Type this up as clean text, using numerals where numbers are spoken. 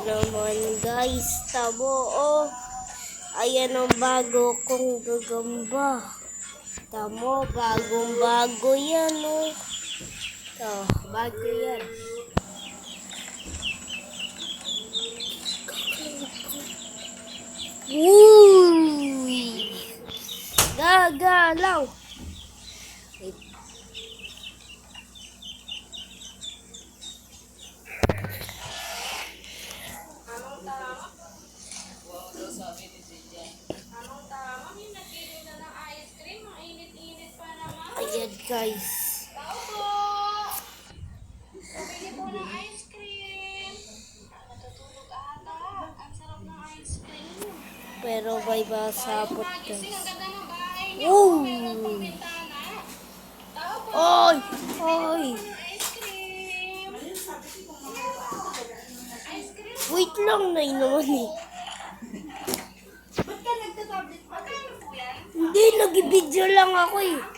naman guys, tabo oh. Ayan ang bago kong gagamba. Tamo, bagong bago yan oh. Ito, bago yan. Uy! Gagalaw! Wait. Ayan guys. Tao po! Pabili po ng ice cream. Natutulog ata. Ang sarap ng ice cream. Pero may masapot Magising, guys. ang ganda ng bahay niyo. Oh! Meron pong bintana. Tao po! Oy! Oy! Ice cream! Ice cream! Wait lang na naman eh. Ba't ka nagtatablet pa? Magkano po yan? Hindi, nag-video lang ako eh.